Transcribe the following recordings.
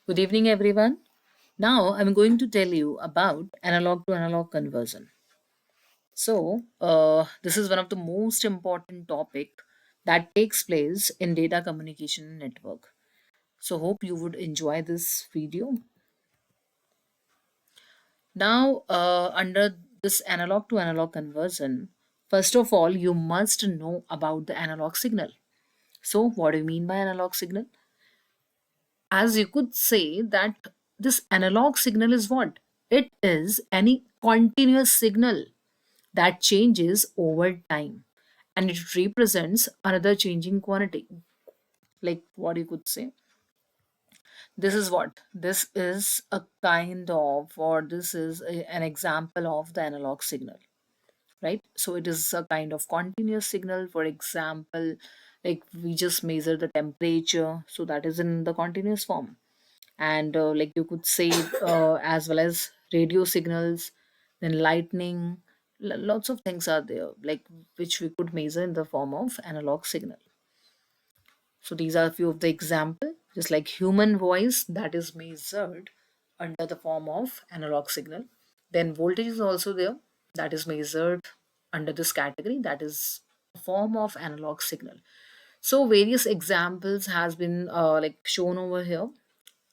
Good evening, everyone. Now I'm going to tell you about analog to analog conversion. This is one of the most important topic that takes place in data communication network. So, hope you would enjoy this video. Now, under this analog to analog conversion, first of all, you must know about the analog signal. So, what do you mean by analog signal? As you could say that this analog signal is what? It is any continuous signal that changes over time and it represents another changing quantity. Like what you could say. This is what? This is a kind of, or this is an example of the analog signal, right? So it is a kind of continuous signal. For example, like we just measure the temperature, so that is in the continuous form. And like you could say as well as radio signals, then lightning, lots of things are there like which we could measure in the form of analog signal. So these are a few of the example, just like human voice that is measured under the form of analog signal. Then voltage is also there, that is measured under this category, that is a form of analog signal. So various examples has been like shown over here.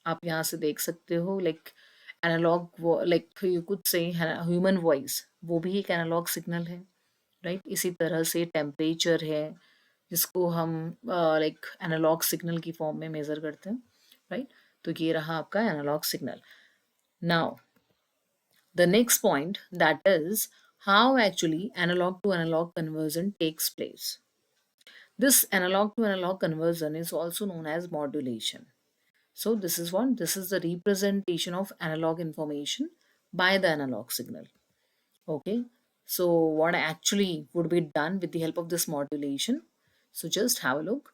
आप यहाँ से देख सकते हो like analog like you could say human voice, वो भी एक analogue signal है, राइट? इसी तरह से टेम्परेचर है, जिसको हम लाइक एनालॉग सिग्नल की फॉर्म में मेज़र करते हैं, राइट? तो ये रहा आपका analog signal. Now the next point, that is how actually analog to analog conversion takes place. This analog to analog conversion is also known as modulation. So this is what? This is the representation of analog information by the analog signal. Okay. So what actually would be done with the help of this modulation? So just have a look.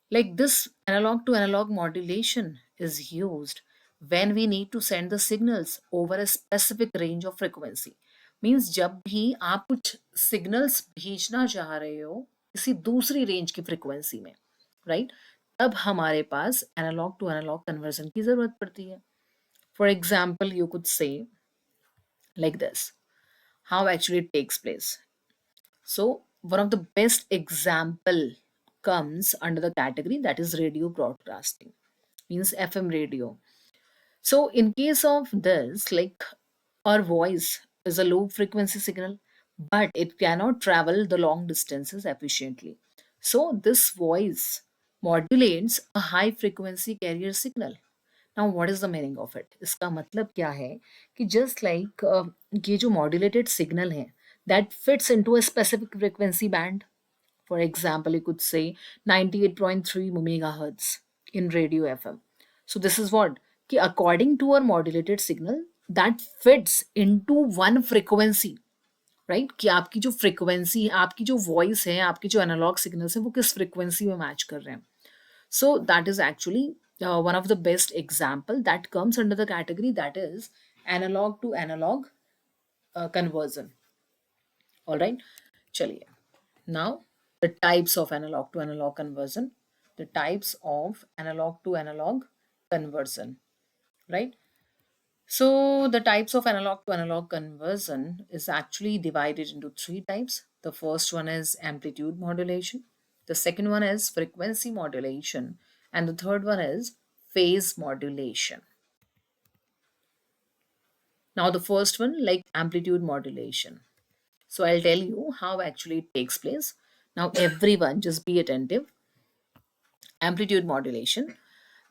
Like this analog to analog modulation is used when we need to send the signals over a specific range of frequency. Means जब भी आप कुछ signals भेजना चाह रहे हो किसी दूसरी रेंज की फ्रीक्वेंसी में, राइट? तब हमारे पास एनालॉग टू एनालॉग कन्वर्जन की जरूरत पड़ती है. फॉर एग्जाम्पल यू कुड से like this, how actually it takes place. So one of the best example comes under the category that is radio broadcasting, means FM radio. So in case of this, like our voice is a low frequency signal, but it cannot travel the long distances efficiently. So this voice modulates a high frequency carrier signal. Now what is the meaning of it? इसका मतलब क्या है कि just like ये जो modulated signal है that fits into a specific frequency band. For example, you could say 98.3 megahertz in radio FM. So this is what? कि according to our modulated signal that fits into one frequency, right? कि आपकी जो frequency है, आपकी जो voice है, आपकी जो analog signals है, वो किस frequency में match कर रहे हैं. So that is actually one of the best example that comes under the category that is analog to analog conversion. All right. चलिए. Now, the types of analog to analog conversion. The types of analog to analog conversion, right? So, the types of analog to analog conversion is actually divided into three types. The first one is amplitude modulation, the second one is frequency modulation, and the third one is phase modulation. Now, the first one, like amplitude modulation. So, I'll tell you how actually it takes place. Now, everyone just be attentive. Amplitude modulation.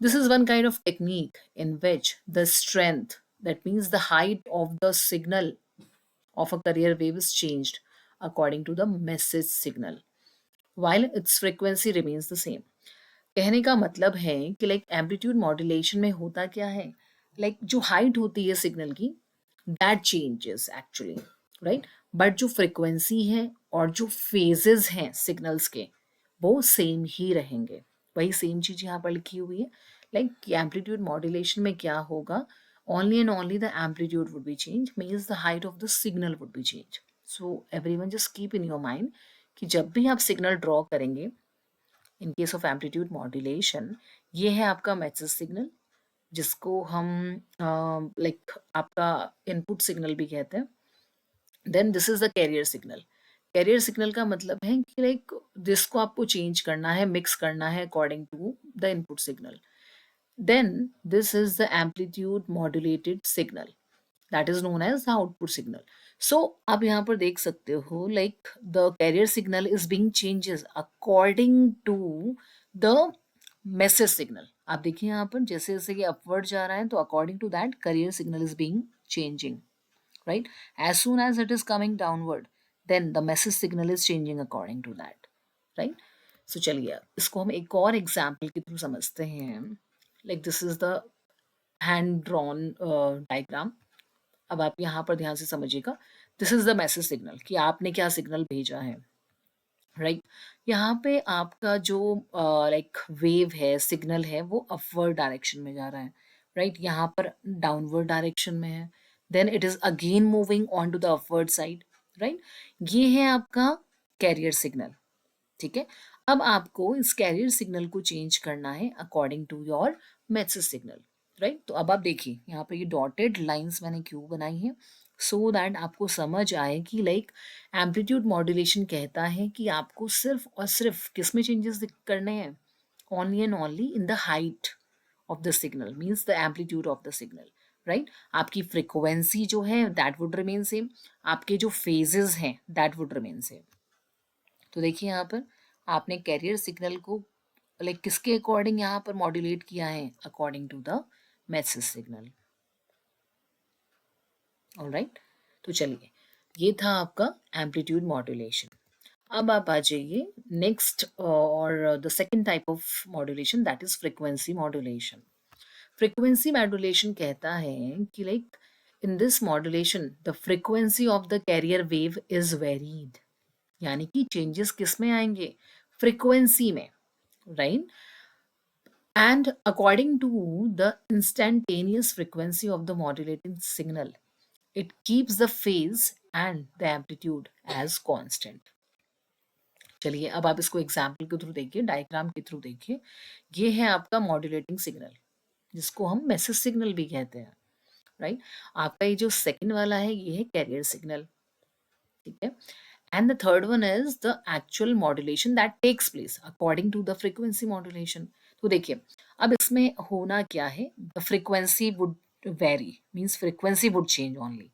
This is one kind of technique in which the strength, that means the height of the signal of a carrier wave is changed according to the message signal, while its frequency remains the same. कहने का मतलब है कि like amplitude modulation में होता क्या है, like जो हाइट होती है सिग्नल की that changes actually, right? But जो फ्रिक्वेंसी है और जो फेजेस हैं सिग्नल्स के वो सेम ही रहेंगे. वही सेम चीज़ यहाँ पर लिखी हुई है. लाइक एम्पलीट्यूड मॉड्यूलेशन में क्या होगा, only and only the amplitude would be changed, means the height of the signal would be changed. So everyone just keep in your mind कि जब भी आप सिग्नल ड्रॉ करेंगे in case of amplitude modulation, ये है आपका message signal, जिसको हम लाइक आपका इनपुट सिग्नल भी कहते हैं। Then this is the carrier signal. Carrier signal का मतलब है कि लाइक जिसको आपको चेंज करना है, मिक्स करना है according to the input signal. Then this is the amplitude modulated signal that is known as the output signal. So आप यहाँ पर देख सकते हो like the carrier signal is being changes according to the message signal. आप देखिए यहाँ पर जैसे जैसे ये upward जा रहा है तो according to that carrier signal is being changing, right? As soon as it is coming downward, then the message signal is changing according to that, right? So चलिए इसको हम एक और एग्जाम्पल के थ्रू समझते हैं। Like this is the hand drawn diagram. अब आप यहाँ पर ध्यान से समझिएगा। This is the message signal कि आपने क्या सिग्नल भेजा है, राइट? यहाँ पे आपका जो लाइक वेव है, सिग्नल है, वो अपवर्ड डायरेक्शन में जा रहा है, राइट? यहाँ पर डाउनवर्ड डायरेक्शन में है। Then it is again moving on to the upward side, right? ये है आपका कैरियर सिग्नल, ठीक है? अब आपको इस कैरियर सिग्नल को चेंज करना है according to your message signal, right? तो अब आप देखिए यहाँ पे ये डॉटेड लाइंस मैंने क्यों बनाई है, सो दैट आपको समझ आए कि लाइक एम्पलीट्यूड मॉड्यूलेशन कहता है कि आपको सिर्फ और सिर्फ किस में चेंजेस करने हैं, only and only in the height of the signal, means the amplitude of the signal, right? आपकी फ्रिक्वेंसी जो है दैट वुड रिमेन सेम, आपके जो फेजेस हैं दैट वुड रिमेन सेम। तो देखिए यहाँ पर आपने कैरियर सिग्नल को लाइक किसके अकॉर्डिंग यहाँ पर मॉड्यूलेट किया है, according to the message signal, alright? तो चलिए ये था आपका एम्पलीट्यूड मॉड्यूलेशन। अब आप आ जाइए नेक्स्ट और the second type of modulation, that is frequency modulation. Frequency modulation कहता है कि like in this modulation the frequency of the carrier wave is varied, यानी कि चेंजेस किस में आएंगे, फ्रीक्वेंसी में, right? And according to the instantaneous frequency of the modulating signal, it keeps the phase and the amplitude as constant. चलिए अब आप इसको एग्जाम्पल के थ्रू देखिए, डायग्राम के थ्रू देखिए। ये है आपका मॉड्यूलेटिंग सिग्नल, जिसको हम मैसेज सिग्नल भी कहते हैं, राइट? आपका ये जो सेकंड वाला है ये है कैरियर सिग्नल, ठीक है? And the third one is the actual modulation that takes place according to the frequency modulation. तो देखिए अब इसमें होना क्या है, the frequency would vary, means frequency would change only.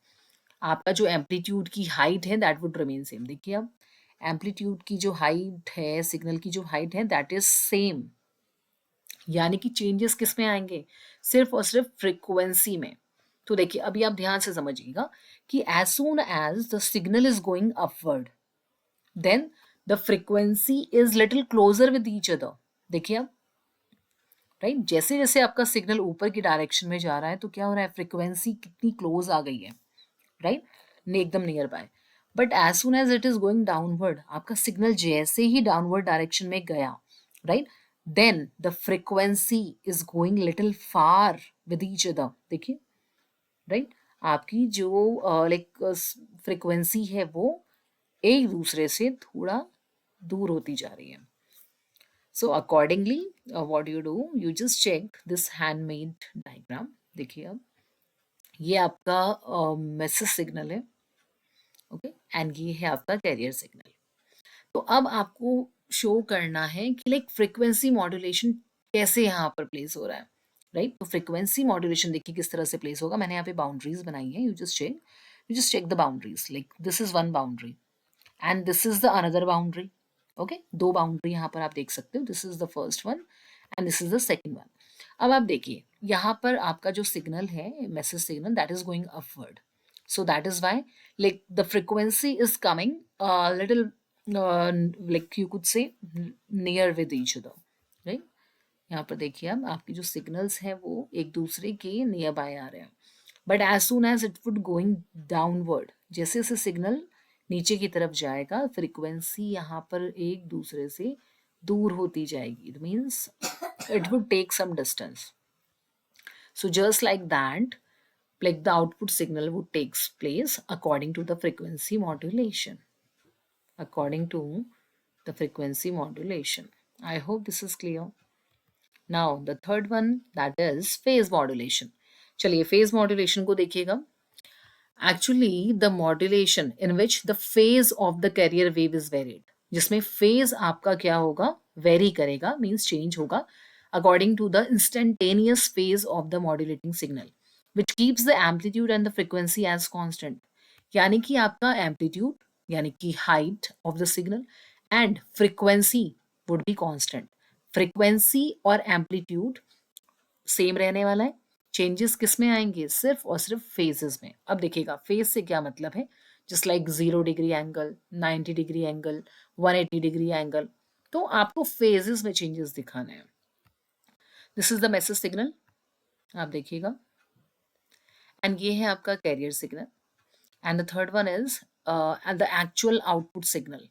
आपका जो एम्पलीट्यूड की हाइट है दैट वुड रिमेन सेम। देखिए अब एम्पलीट्यूड की जो हाइट है, सिग्नल की जो हाइट है दैट इज सेम, यानी कि चेंजेस किस में आएंगे, सिर्फ और सिर्फ फ्रीक्वेंसी में। तो देखिए अभी आप ध्यान से समझिएगा कि as soon as the signal is going upward, then the frequency is little closer with each other. देखिए अब राइट, जैसे जैसे आपका सिग्नल ऊपर की डायरेक्शन में जा रहा है तो क्या हो रहा है, फ्रीक्वेंसी कितनी क्लोज आ गई है, राइट? एकदम nearby. But as soon as it is going downward, आपका सिग्नल जैसे ही डाउनवर्ड डायरेक्शन में गया, right, then the frequency is going little far with each other. देखिए राइट, आपकी जो लाइक फ्रीक्वेंसी है वो एक दूसरे से थोड़ा दूर होती जा रही है। So accordingly what you do, you just check this handmade diagram. देखिए अब ये आपका मैसेज सिग्नल है, ओके, एंड ये है आपका कैरियर सिग्नल। तो अब आपको शो करना है कि लाइक फ्रीक्वेंसी मॉड्यूलेशन कैसे यहाँ पर प्लेस हो रहा है, राइट? तो फ्रीक्वेंसी मॉड्यूलेशन देखिए किस तरह से प्लेस होगा। मैंने यहाँ पे बाउंड्रीज बनाई है, you just check the boundaries, like this is one boundary and this is the another boundary, okay? दो बाउंड्री यहाँ पर आप देख सकते हो, this is the first one and this is the second one. अब आप देखिए यहाँ पर आपका जो सिग्नल है, message signal, that is going upward, so that is why like the frequency is coming a little like you could say near with each other, right? यहाँ पर देखिए अब आपकी जो सिग्नल्स हैं वो एक दूसरे के नियर बाय आ रहे हैं, but as soon as it would going downward, जैसे जैसे सिग्नल नीचे की तरफ जाएगा फ्रीक्वेंसी यहाँ पर एक दूसरे से दूर होती जाएगी, it means it would take some distance. So just like that, like the output signal would takes place according to the frequency modulation, according to the frequency modulation. I hope this is clear. Now the third one that is phase modulation. चलिए phase modulation को देखिएगा. Actually, the modulation in which the phase of the carrier wave is varied, जिसमें phase आपका क्या होगा, vary करेगा, means change होगा according to the instantaneous phase of the modulating signal, which keeps the amplitude and the frequency as constant. यानी कि आपका amplitude यानी कि height of the signal and frequency would be constant. Frequency और amplitude same रहने वाला है. Changes किस में आएंगे, सिर्फ और सिर्फ फेजेस में. अब देखिएगा फेज से क्या मतलब है. Just like 0 degree angle, 90 degree angle, 180 degree angle. तो आपको फेजेस में चेंजेस दिखाने हैं. This is the message signal, आप देखिएगा. एंड ये है आपका carrier signal. And the third one is the actual output signal.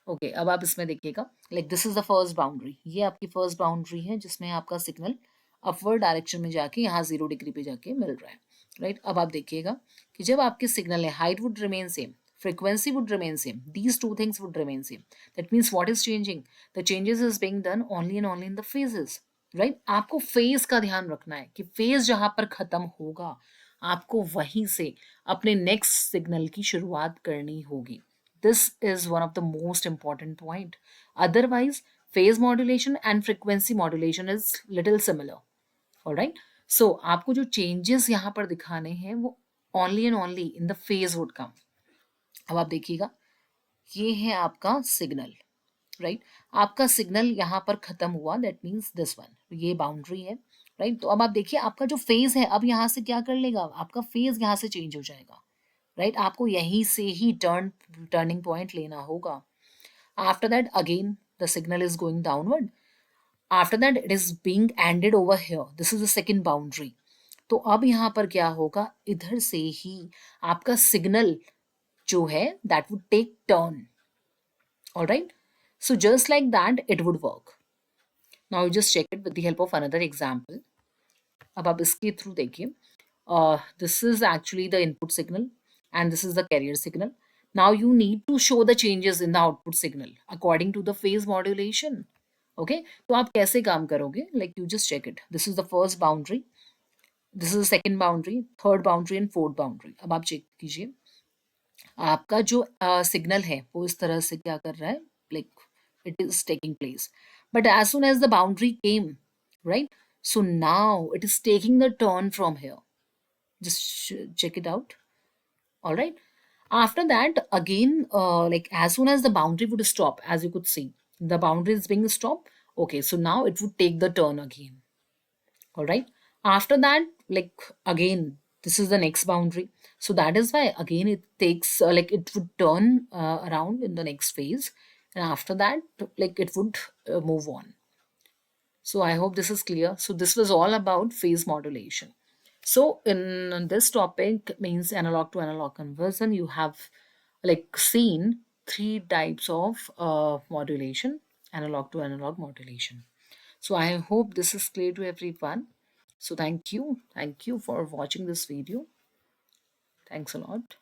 Okay, अब आप इसमें देखिएगा. Like this is the first boundary. ये आपकी फर्स्ट बाउंड्री है जिसमें आपका सिग्नल अपवर्ड डायरेक्शन में जाके यहाँ 0 डिग्री पे जाके मिल रहा है. राइट, अब आप देखिएगा कि जब आपके सिग्नल है, height would remain same, frequency would remain same, these two things would remain same. That means what is changing, the changes is being done only and only in the phases. Right, आपको phase का ध्यान रखना है कि phase जहां पर खत्म होगा आपको वहीं से अपने नेक्स्ट सिग्नल की शुरुआत करनी होगी. This is one of the most important point. Otherwise, phase modulation and frequency modulation is little similar. Alright? So, आपको जो changes यहाँ पर दिखाने हैं वो only and only in the phase would come. अब आप देखिएगा, ये है आपका सिग्नल. राइट, आपका सिग्नल यहाँ पर खत्म हुआ, दैट मीन्स दिस वन, ये बाउंड्री है. राइट, तो अब आप देखिए आपका जो फेज है अब यहाँ से क्या कर लेगा, आपका फेज यहाँ से चेंज हो जाएगा. राइट, आपको यहीं से ही टर्निंग पॉइंट लेना होगा. After that again the signal is going downward. After that it is being ended over here, this is the second boundary. तो अब यहाँ पर क्या होगा, इधर से ही आपका सिग्नल जो है that would take turn. Alright, so just like that it would work. Now you just check it with the help of another example. अब आप इसके थ्रू देखिए. This is actually the input signal and this is the carrier signal. Now you need to show the changes in the output signal according to the phase modulation. Okay, तो आप कैसे काम करोगे, like you just check it. This is the first boundary, this is the second boundary, third boundary and fourth boundary. अब आप check कीजिए आपका जो सिग्नल है वो इस तरह से क्या कर रहा है, like it is taking place. But as soon as the boundary came, right? So now it is taking the turn from here. Just check it out. All right. After that, again, like as soon as the boundary would stop, as you could see, the boundary is being stopped. Okay, so now it would take the turn again. All right. After that, like again, this is the next boundary. So that is why again it takes like it would turn around in the next phase, and after that, like it would move on. So I hope this is clear. So this was all about phase modulation. So in this topic means analog to analog conversion, you have like seen three types of modulation, analog to analog modulation. So I hope this is clear to everyone. So thank you for watching this video. Thanks a lot.